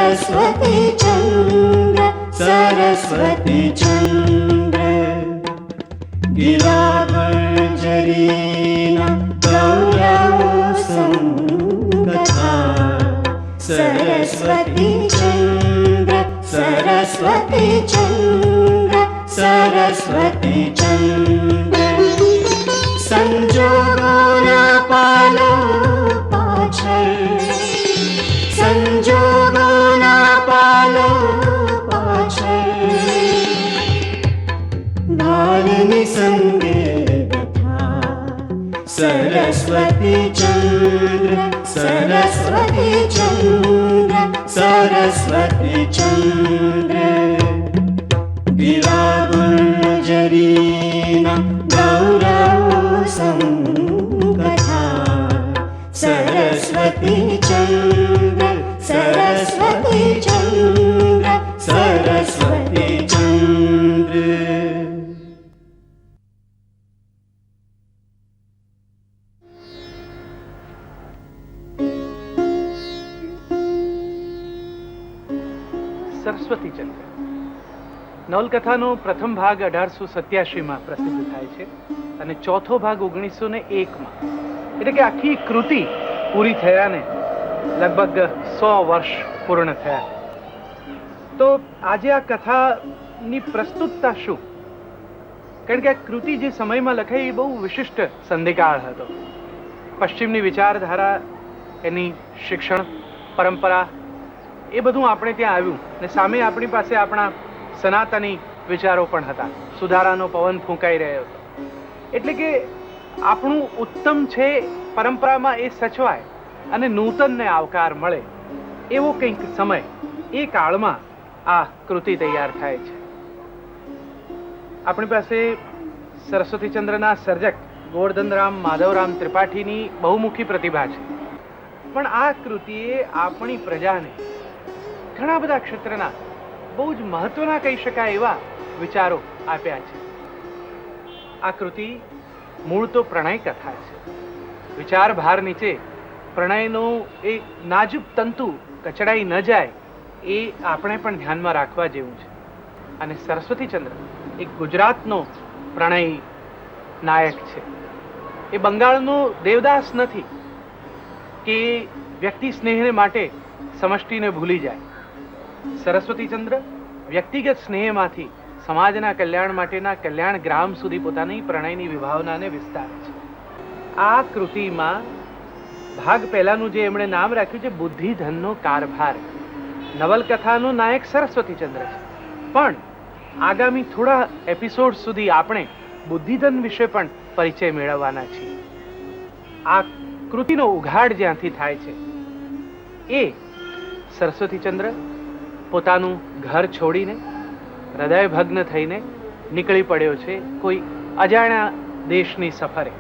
सरस्वती चन्द्र सरस्वती चन्द्र गिरागर्जरीना गौरवसङ्कथा सरस्वती चन्द्र सरस्वती चन्द्र सरस्वती चन्द्र संजोगोना पालो पाछळ संजोगोना पालो पाछळ भालनी संगे व्यथा सरस्वती चन्द्र सरस्वती चन्द्र सरस्वती चन्द्र गिरागुर्जरीना गौरवसङ्कथा सरस्वती चन्द्र सरस्वती चन्द्र सरस्वती चन्द्र। સરસ્વતી ચંદ્ર નવલકથાનો પ્રથમ ભાગ 1887માં પ્રસિદ્ધ થાય છે અને ચોથો ભાગ 1901માં, એટલે કે આખી કૃતિ પૂરી થયાને લગભગ 100 વર્ષ પૂર્ણ થયા. તો આજે આ કથાની પ્રસ્તુતતા શું? કારણ કે આ કૃતિ જે સમયમાં લખાઈ એ બહુ વિશિષ્ટ સંધિકાળ હતો. પશ્ચિમની વિચારધારા, એની શિક્ષણ પરંપરા, એ બધું આપણે ત્યાં આવ્યું ને સામે આપણી પાસે આપણા સનાતની વિચારો પણ હતા. સુધારાનો પવન ફૂંકાઈ રહ્યો હતો. એટલે કે આપણું ઉત્તમ છે પરંપરામાં એ સચવાય અને નૂતનને આવકાર મળે એવો કંઈક સમય, એ કાળમાં આ કૃતિ તૈયાર થાય છે. આપણી પાસે સરસ્વતીચંદ્રના સર્જક ગોવર્ધનરામ માધવરામ ત્રિપાઠીની બહુમુખી પ્રતિભા છે. પણ આ કૃતિએ આપણી પ્રજાને ઘણા બધા ક્ષેત્રના બહુ જ મહત્વના કહી શકાય એવા વિચારો આપ્યા છે. આ કૃતિ મૂળ તો પ્રણય કથા છે. વિચાર ભાર નીચે પ્રણયનું એ નાજુક તંતુ કચડાઈ ન જાય એ આપણે પણ ધ્યાનમાં રાખવા જેવું છે. અને સરસ્વતીચંદ્ર એક ગુજરાતનો પ્રણય નાયક છે. એ બંગાળનો દેવદાસ નથી કે વ્યક્તિ સ્નેહને માટે સમષ્ટિને ભૂલી જાય. સરસ્વતીચંદ્ર વ્યક્તિગત સ્નેહમાંથી સમાજના કલ્યાણ માટેના કલ્યાણ ગ્રામ સુધી પોતાની પ્રણયની વિભાવનાને વિસ્તારે છે. આ કૃતિમાં ભાગ પહેલાનું જે એમણે નામ રાખ્યું છે બુદ્ધિધનનો કારભાર, નવલકથાનો નાયક સરસ્વતીચંદ્ર છે. પણ આગામી થોડા એપિસોડ સુધી આપણે બુદ્ધિધન વિશે પણ પરિચય મેળવવાના છીએ. આ કૃતિનો ઉઘાડ જ્યાંથી થાય છે એ સરસ્વતીચંદ્ર પોતાનું ઘર છોડીને હૃદય ભગ્ન થઈને નીકળી પડ્યો છે કોઈ અજાણ્યા દેશની સફરે.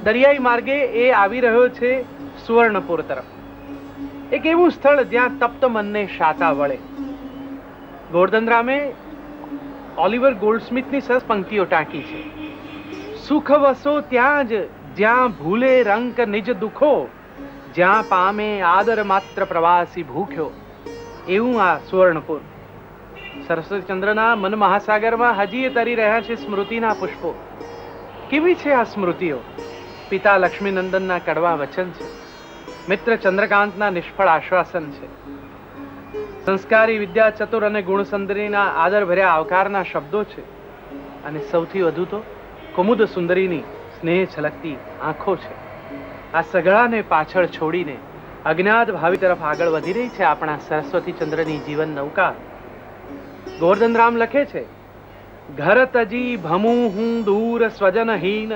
દરિયાઈ માર્ગે એ આવી રહ્યો છે સુવર્ણપુર તરફ, એક એવું સ્થળ જ્યાં તપ્ત મનને શાતા વળે. ગોવર્ધનરામે ઓલિવર ગોલ્ડસ્મિથની સરસ પંક્તિઓ ટાંકી છે. સુખ વસો ત્યાં જ જ્યાં ભૂલે રંક નિજ દુખો, જ્યાં પામે આદર માત્ર પ્રવાસી ભૂખ્યો. એવું આ સુવર્ણપુર. સરસ્વતીચંદ્રના મન મહાસાગરમાં હજી એ તરી રહ્યા છે સ્મૃતિના પુષ્પો. કેવી છે આ સ્મૃતિઓ? પિતા લક્ષ્મીનંદનના કડવા વચન છે, મિત્ર ચંદ્રકાંતના નિષ્ફળ આશ્વાસન છે, સંસ્કારી વિદ્યા ચતુર અને ગુણસુંદરીના આદરભર્યા આવકારના શબ્દો છે, અને સૌથી વધુ તો કુમુદ સુંદરીની સ્નેહ છલકતી આંખો છે. આ સગળાને પાછળ છોડીને અજ્ઞાત ભાવિ તરફ આગળ વધી રહી છે આપણા સરસ્વતીચંદ્રની જીવન નૌકા. ગોવર્ધનરામ લખે છે, ઘર તજી ભમું હું દૂર સ્વજનહીન,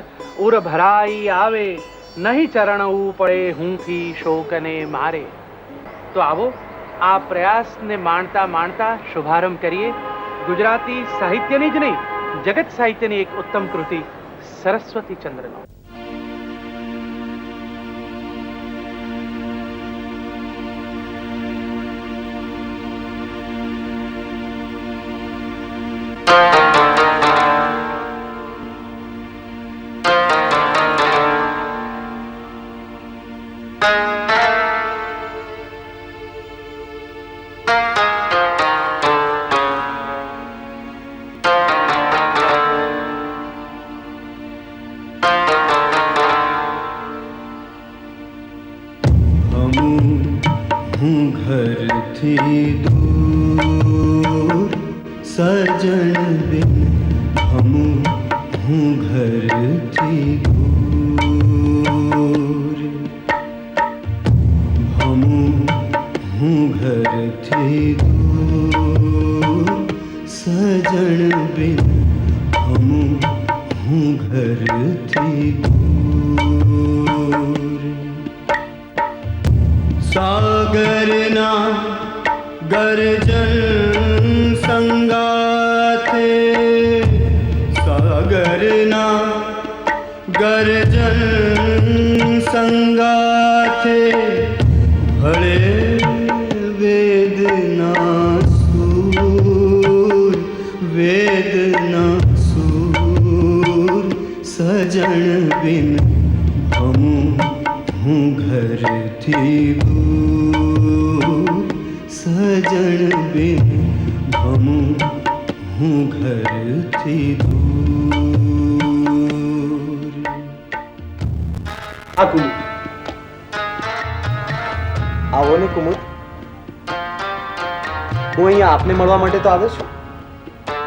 ઉર ભરાઈ આવે નહીં ચરણવું પડે હુંથી શોકને મારે. તો આવો આ પ્રયાસને માણતા માણતા શુભારંભ કરીએ ગુજરાતી સાહિત્યની જ નહીં, જગત સાહિત્યની એક ઉત્તમ કૃતિ સરસ્વતીચંદ્રનો. ઘરથી દૂર સજણ બિન હું ઘરથી દૂર હું ઘરથી દૂર સજણ બિન હું ઘરથી દૂર સાગરના ગર્જન સંગાથે સાગરના ગર્જન સંગાથે ભળે વેદના સૂર વેદના સૂર સજણ બિન હું ઘરથી દૂર સજણ બિન હું ઘરથી દૂર. આ કુમુદ, આવો ને કુમુદ. હું અહીંયા આપને મળવા માટે તો આવ્યો છું,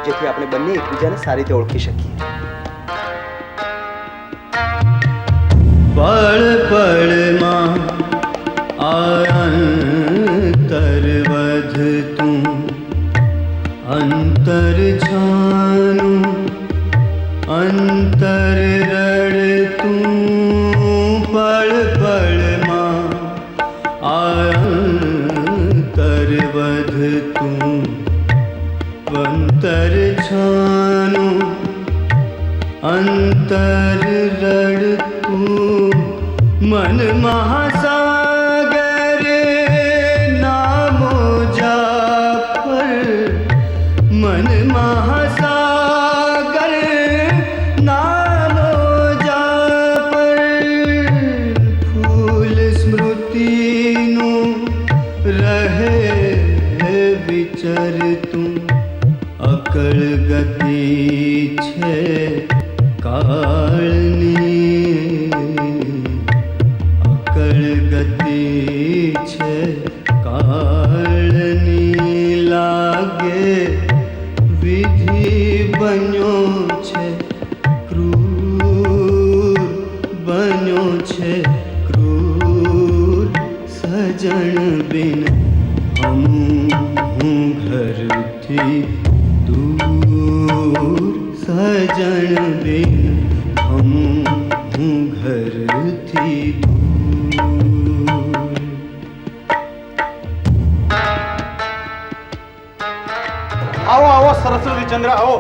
જેથી આપણે બંને એકબીજાને સારી રીતે ઓળખી શકીએ. પળ પળમાં અંતર વધતું અંતર છાનું અંતર રડતું પળ પળમાં અંતર વધતું અંતર છાનું અંતર રડતું મન મહાસાગર નામો જાપર મન મહાસાગર નામો જાપર ફૂલ સ્મૃતિનું રહે વિચરતું અકળ ગતિ છે કાળની અકળ ગતિ છે કાળની લાગે વિધિ બન્યો છે ક્રૂર બન્યો છે ક્રૂર સજણ બિન હું ઘરથી દૂર સજણ બિન હું ઘરથી દૂર. આવો આવો સરસ્વતી ચંદ્ર, આવો.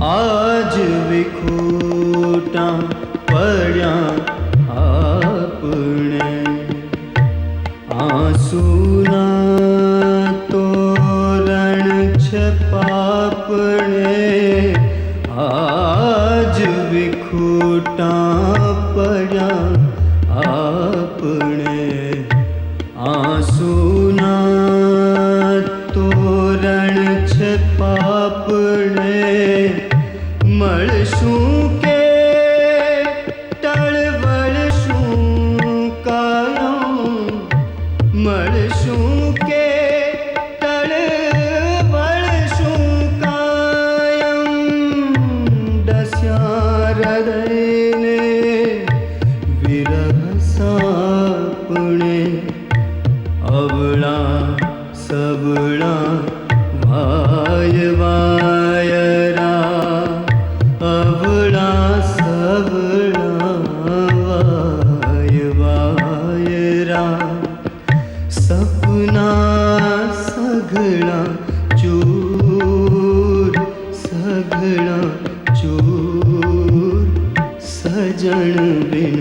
આજ વિખૂટા પડ્યા આપણે આંસુના તોરણ છે પાપણે આજ વિખૂટા પડ્યા આપણે આંસુના તોરણ છે પાપણે મળશું કે ટળવળશું કાયમ મળશું કે ટળવળશું કાયમ દસ્યા હૃદયને વિરહ સાપણે અવળા સવળા વાય વાયરા અવળા સવળા વાય વાયરા સપના સઘળા ચૂર સઘળા ચૂર સજણ બિન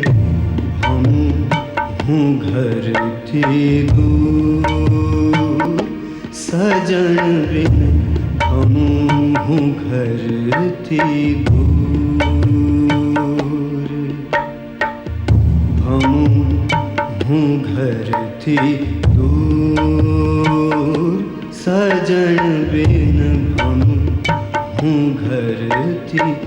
હું ઘરથી દૂર સજણ બિન હું ઘરથી દૂર હું ઘરથી દૂર સજણ બિન હું ઘર ઘરથી દૂર.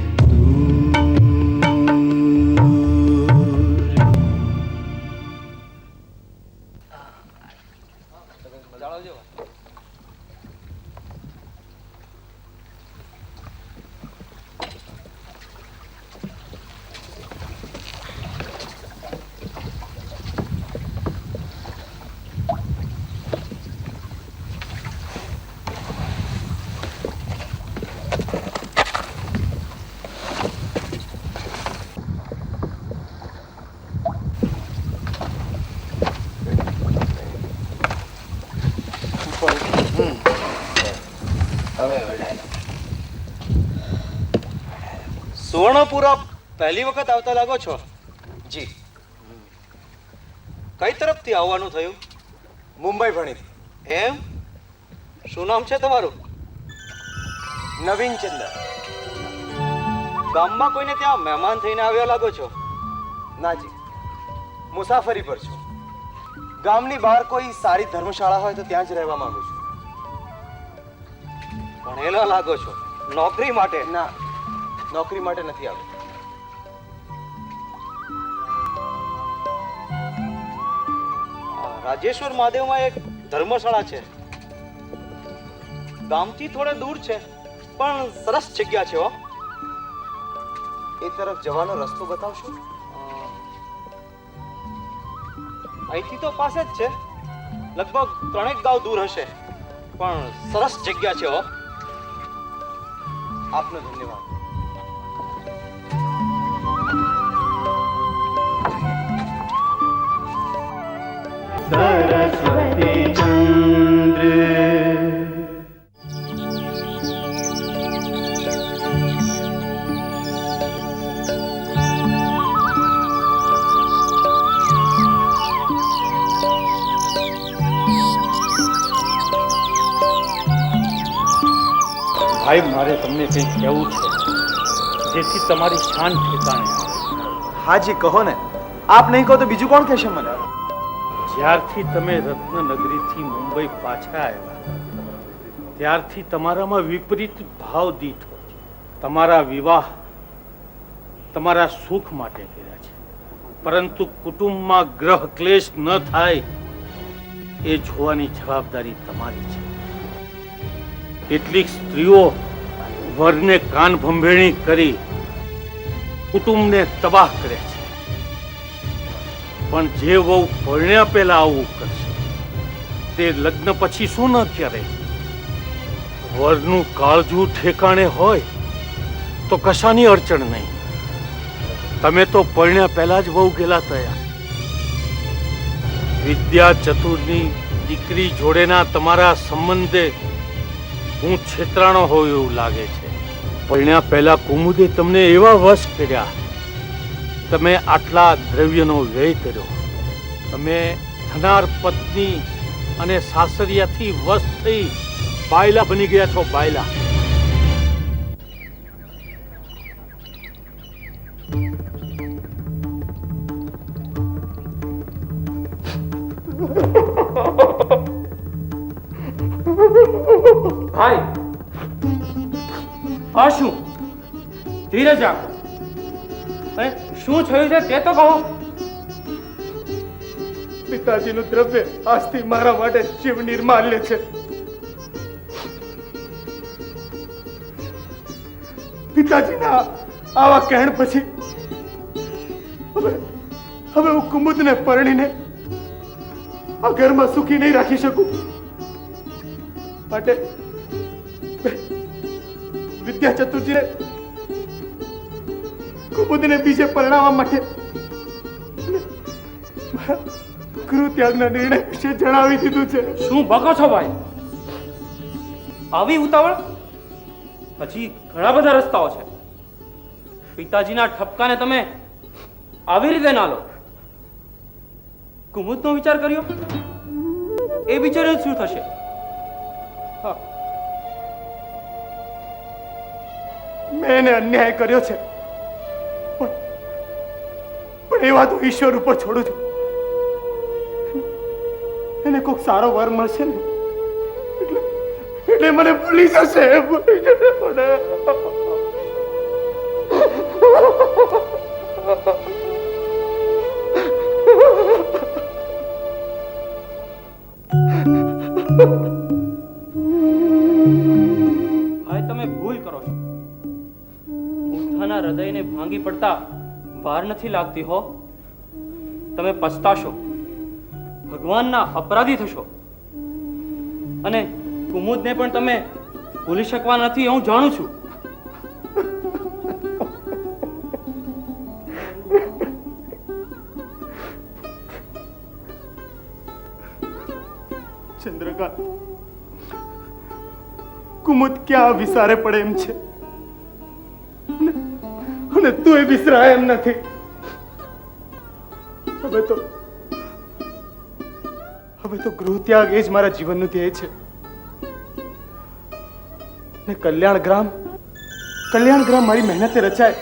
સુવર્ણપુરા પહેલી વખત આવતા લાગો છો? જી. કઈ તરફથી આવવાનું થયું? મુંબઈ ભણી. એમ? શું નામ છે તમારું? નવીનચંદ્ર. ગામમાં કોઈને ત્યાં મહેમાન થઈને આવ્યા લાગો છો? ના જી, મુસાફરી પર છું. ગામની બહાર કોઈ સારી ધર્મશાળા હોય તો ત્યાં જ રહેવા માંગુ છું. ભણેલા લાગો છો. નોકરી માટે? ના, નોકરી માટે નથી આવ્યો. રાજેશ્વર મહાદેવમાં એક ધર્મશાળા છે. ગામથી થોડે દૂર છે પણ સરસ જગ્યા છે. હો, એ તરફ જવાનો રસ્તો બતાવશો? અહીંથી તો પાસે જ છે, લગભગ 3 ગાંવ દૂર હશે, પણ સરસ જગ્યા છે. હો, આપનો ધન્યવાદ. સરસ્વતી ચંદ્ર. ભાઈ, મારે તમને કંઈક કહેવું છે જેથી તમારી શાન ઠેકાણે આવે. હાજી કહો ને. આપ નહીં કહો તો બીજું કોણ કહેશે મને? જ્યારથી તમે રત્નનગરીથી મુંબઈ પાછા આવ્યા ત્યારથી તમારામાં વિપરીત ભાવ દીઠો છે. તમારા વિવાહ તમારા સુખ માટે કર્યા છે, પરંતુ કુટુંબમાં ગ્રહ ક્લેશ ન થાય એ જોવાની જવાબદારી તમારી છે. કેટલીક સ્ત્રીઓ વરને કાન ભંભેણી કરી કુટુંબને તબાહ કરે છે, પણ જે વહુ પરણ્યા પહેલા આવું કરશે તે લગ્ન પછી શું ન કરે? વરનું કાળજું ઠેકાણે હોય તો કશાની અડચણ નહીં. તમે તો પરણ્યા પહેલા જ વહુ ગેલા થયા. વિદ્યા ચતુરની દીકરી જોડેના તમારા સંબંધે હું છેતરાણો હોય એવું લાગે છે. પરણ્યા પહેલા કુમુદે તમને એવા વશ કર્યા, તમે આટલા દ્રવ્યનો વ્યય કર્યો, તમે ધનાર પત્ની અને સાસરિયાથી વશ થઈ બાયલા બની ગયા છો. બાયલા. ભાઈ, આ શું? ધીરજ રાખ. અરે શું થયું છે તે તો કહો. પિતાજીનું દ્રવ્ય આજથી મારા માટે શિવ નિર્માલ્ય છે. પિતાજીના આવા કહેણ પછી હવે હું કુમુદને પરણીને આ ઘરમાં સુખી નહીં રાખી શકું. માટે વિદ્યા ચતુર્જીને કુમુદને બીજે પરણાવવા માટે ગૃહ ત્યાગના નિર્ણય વિશે જણાવી દીધું છે. શું બકો છો ભાઈ? આવી ઉતાવળ? હજી ઘણા બધા રસ્તાઓ છે. પિતાજીના ઠપકાને તમે આવી રીતે ના લો. કુમુદનો વિચાર કર્યો? એ વિચારે શું થશે? હા, મેં એને અન્યાય કર્યો છે, પણ એ વાત હું ઈશ્વર ઉપર છોડું છું. એને કોઈક સારો વર મળશે ને એટલે મને ભૂલી જશે. બધાના હૃદયને ભાંગી પડતા વાર નથી લાગતી હો. તમે પછતાશો, ભગવાનના અપરાધી થશો, અને કુમુદને પણ તમે ભૂલી શકવા નથી, હું જાણું છું. ચંદ્રકાંત, કુમુદ ક્યાં વિસારે પડે એમ છે, અને તું વિસરાય એમ નથી. હવે તો ગૃહ ત્યાગ એ જ મારા જીવનનું ધ્યેય છે. ને કલ્યાણ ગ્રામ મારી મહેનતે રચાય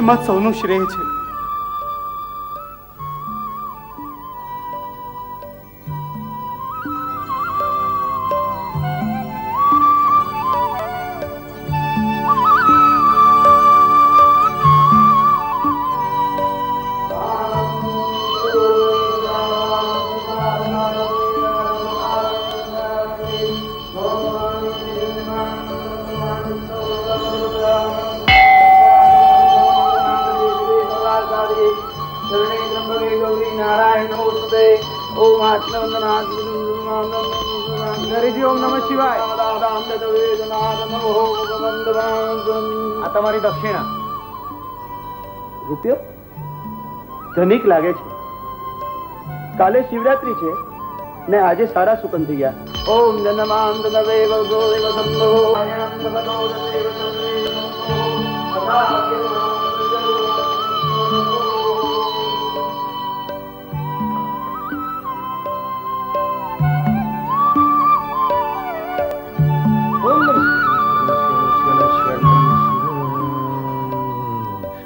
એમાં સૌનું શ્રેય છે. હરિજી, ઓમ નમઃ શિવાય. આ તમારી દક્ષિણા. રૂપિયો ધનિક લાગે છે. કાલે શિવરાત્રી છે ને આજે સારા સુકન થઈ ગયા. ઓમ જનમાન દેવ ગોદેવ સંભો આનંદ ભલો દેવ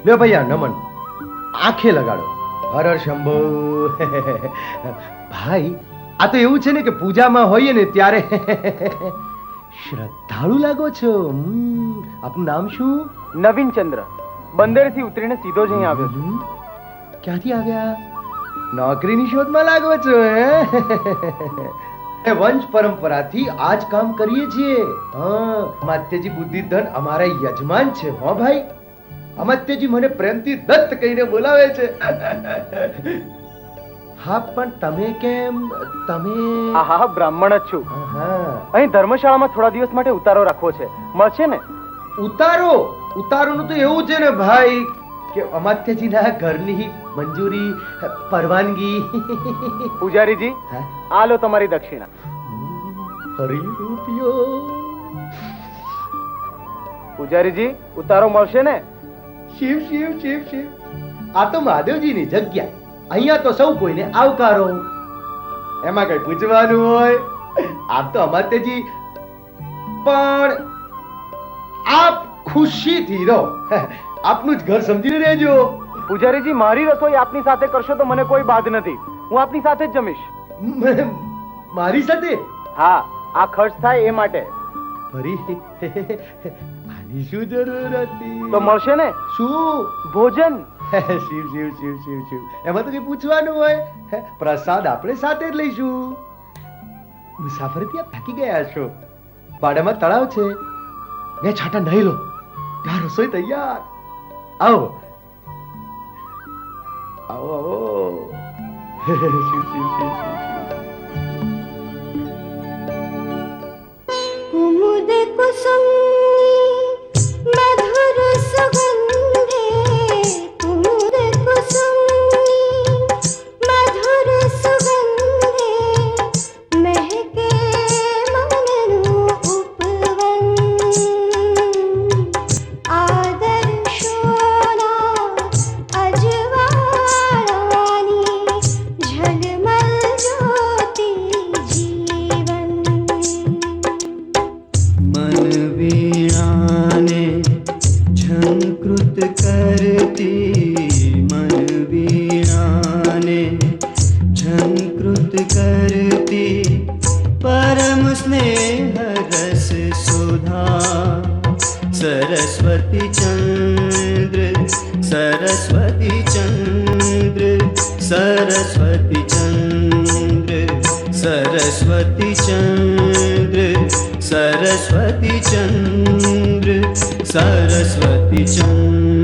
લ્યો ભૈયા નમન, આંખે લગાડો. હર હર શંભો. ભાઈ, આ તો એવું છે ને કે પૂજામાં હોઈએ ને ત્યારે શ્રદ્ધાળુ લાગો છો. આપનું નામ શું? નવીનચંદ્ર. બંદરેથી ઉતરીને સીધો જ અહીં આવ્યો છું. ક્યાંથી આવ્યા? નોકરીની શોધમાં લાગો છો હે? વંશ પરંપરાથી આ જ કામ કરીએ છીએ. હા, અમાત્યજી બુદ્ધિધન અમારા યજમાન છે. હો ભાઈ, અમાત્યજી મને પ્રેમથી દત્ત કહીને બોલાવે છે. હા, પણ તમે કેમ? તમે? હા, બ્રાહ્મણ જ છું. હા. અહીં ધર્મશાળામાં થોડા દિવસ માટે ઉતારો રાખવો છે. મળશે ને? ઉતારોનું તો એવું છે ને ભાઈ કે અમાત્યજીના ઘરની મંજૂરી, પરવાનગી. પૂજારીજી, આ લો તમારી દક્ષિણા. હરી રૂપિયો. પૂજારીજી, ઉતારો મળશે ને? શિવ શિવ શિવ શિવ. આ તો મહાદેવજીની જગ્યા. અહીંયા તો સૌ કોઈને આવકારો. એમાં કઈ પૂછવાનું હોય? આપ તો અમાત્યજી, પણ આપ ખુશીથી રહો. આપનું જ ઘર સમજીને રહેજો. પૂજારીજી, મારી રસોઈ આપની સાથે કરશો તો મને કોઈ બાદ નથી. હું આપની સાથે જ જમીશ. મારી સાથે? હા, આ ખર્ચ થાય એ માટે. ફરી આની શું જરૂર હતી? તો મળશે ને? શું? ભોજન. શિવ શિવ શિવ શિવ શિવ. એમાં તો કઈ પૂછવાનું હોય? પ્રસાદ આપણે સાથે જ લઈશું. મુસાફરી ત્યાં થાકી ગયા છો. પાડામાં તળાવ છે, બે છાંટા નહીં લો, ત્યાં રસોઈ તૈયાર. આવો આવો આવો. શિવ શિવ શિવ શિવ શિવ. कुमुद कुसुम मधुर सुगंधे कुमुद कुसुम मधुर सुगंधे महके मननु उपवन आदर्शोना अजवाळानी झलमल ज्योति जीवन मन वीणाने झंकृत करती, मन वीणाने झंकृत करती, परम स्नेह रस सुधा सरस्वती चंद्र सरस्वती चंद्र सरस्वती चंद्र सरस्वती चंद्र सरस्वती चंद्र सरस्वती चंद्र